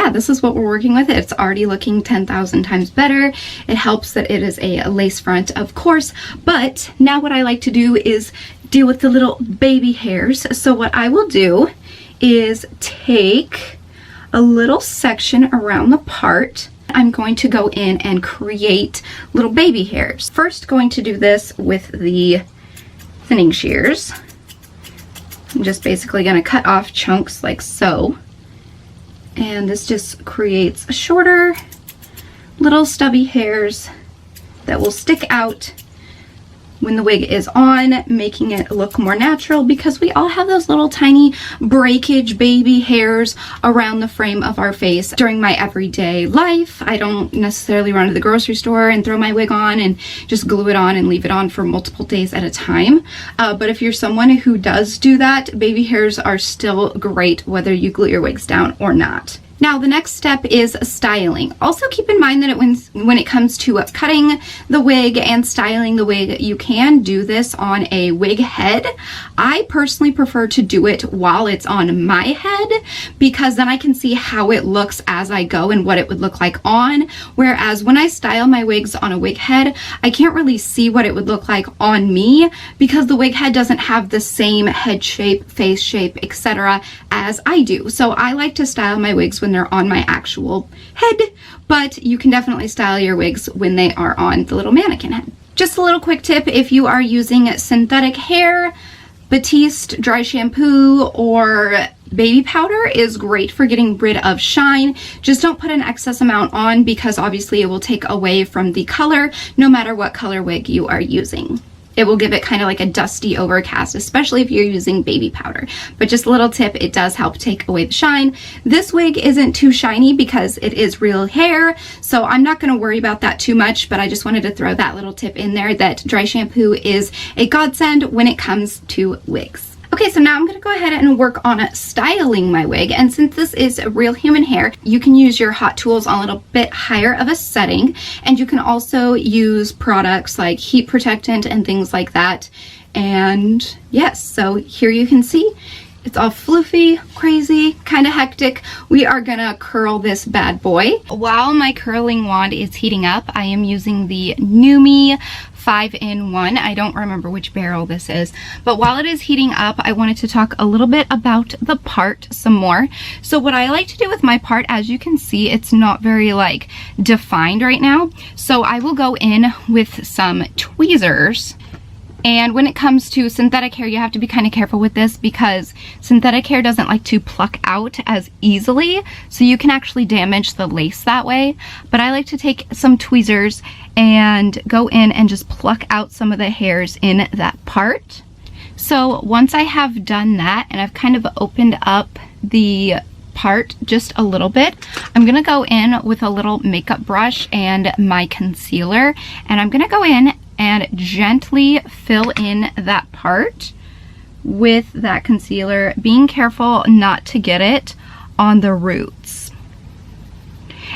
yeah, this is what we're working with. It's already looking 10,000 times better. It helps that it is a lace front, of course, but now what I like to do is deal with the little baby hairs. So what I will do is take a little section around the part. I'm going to go in and create little baby hairs. First, going to do this with the thinning shears. I'm just basically going to cut off chunks like so. And this just creates shorter little stubby hairs that will stick out when the wig is on, making it look more natural, because we all have those little tiny breakage baby hairs around the frame of our face. During my everyday life, I don't necessarily run to the grocery store and throw my wig on and just glue it on and leave it on for multiple days at a time. But if you're someone who does do that, baby hairs are still great whether you glue your wigs down or not. Now, the next step is styling. Also keep in mind that when it comes to cutting the wig and styling the wig, you can do this on a wig head. I personally prefer to do it while it's on my head, because then I can see how it looks as I go and what it would look like on. Whereas when I style my wigs on a wig head, I can't really see what it would look like on me, because the wig head doesn't have the same head shape, face shape, etc. as I do. So I like to style my wigs when they're on my actual head, but you can definitely style your wigs when they are on the little mannequin head. Just a little quick tip: if you are using synthetic hair, Batiste dry shampoo or baby powder is great for getting rid of shine. Just don't put an excess amount on, because obviously it will take away from the color no matter what color wig you are using. It will give it kind of like a dusty overcast, especially if you're using baby powder. But just a little tip, it does help take away the shine. This wig isn't too shiny because it is real hair, so I'm not going to worry about that too much, but I just wanted to throw that little tip in there that dry shampoo is a godsend when it comes to wigs. Okay, so now I'm going to go ahead and work on styling my wig, and since this is real human hair, you can use your hot tools on a little bit higher of a setting, and you can also use products like heat protectant and things like that. And yes, so here you can see it's all floofy, crazy, kind of hectic. We are gonna curl this bad boy. While my curling wand is heating up, I am using the NuMe 5-in-1. I don't remember which barrel this is, but while it is heating up, I wanted to talk a little bit about the part some more. So what I like to do with my part, as you can see, it's not very like defined right now. So I will go in with some tweezers. And when it comes to synthetic hair, you have to be kind of careful with this, because synthetic hair doesn't like to pluck out as easily, so you can actually damage the lace that way. But I like to take some tweezers and go in and just pluck out some of the hairs in that part. So once I have done that and I've kind of opened up the part just a little bit, I'm gonna go in with a little makeup brush and my concealer, and I'm gonna go in and gently fill in that part with that concealer, being careful not to get it on the roots.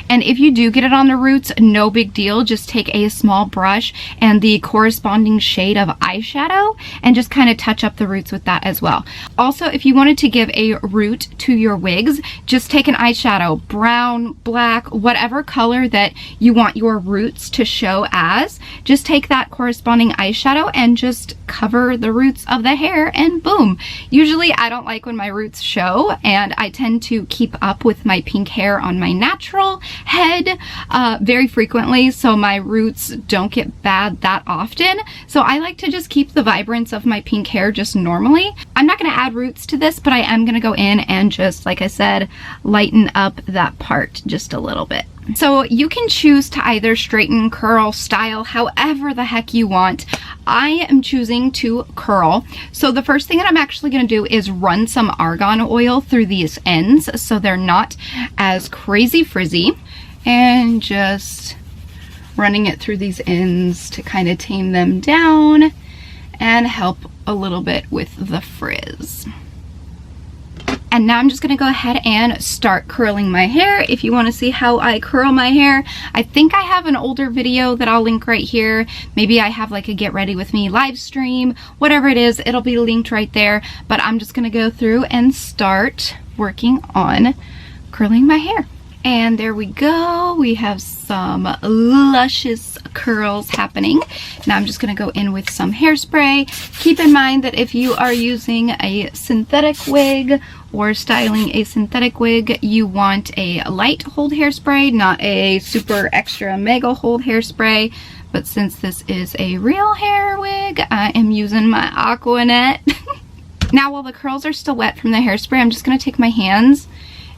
And if you do get it on the roots, no big deal. Just take a small brush and the corresponding shade of eyeshadow and just kind of touch up the roots with that as well. Also, if you wanted to give a root to your wigs, just take an eyeshadow, brown, black, whatever color that you want your roots to show as. Just take that corresponding eyeshadow and just cover the roots of the hair, and boom. Usually I don't like when my roots show, and I tend to keep up with my pink hair on my natural head very frequently, so my roots don't get bad that often. So I like to just keep the vibrance of my pink hair just normally. I'm not going to add roots to this, but I am going to go in and just, like I said, lighten up that part just a little bit. So you can choose to either straighten, curl, style, however the heck you want. I am choosing to curl. So the first thing that I'm actually going to do is run some argan oil through these ends so they're not as crazy frizzy, and just running it through these ends to kind of tame them down and help a little bit with the frizz. And now I'm just going to go ahead and start curling my hair. If you want to see how I curl my hair, I think I have an older video that I'll link right here. Maybe I have like a get ready with me live stream, whatever it is, it'll be linked right there. But I'm just going to go through and start working on curling my hair. And there we go. We have some luscious curls happening. Now I'm just going to go in with some hairspray. Keep in mind that if you are using a synthetic wig or styling a synthetic wig, you want a light hold hairspray, not a super extra mega hold hairspray. But since this is a real hair wig, I am using my Aquanet. Now while the curls are still wet from the hairspray, I'm just going to take my hands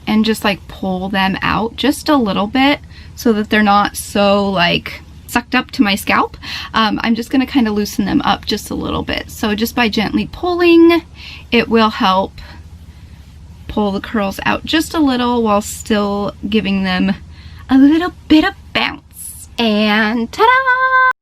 and just like pull them out just a little bit so that they're not so like sucked up to my scalp. I'm just going to kind of loosen them up just a little bit. So just by gently pulling, it will help pull the curls out just a little while still giving them a little bit of bounce. And ta-da!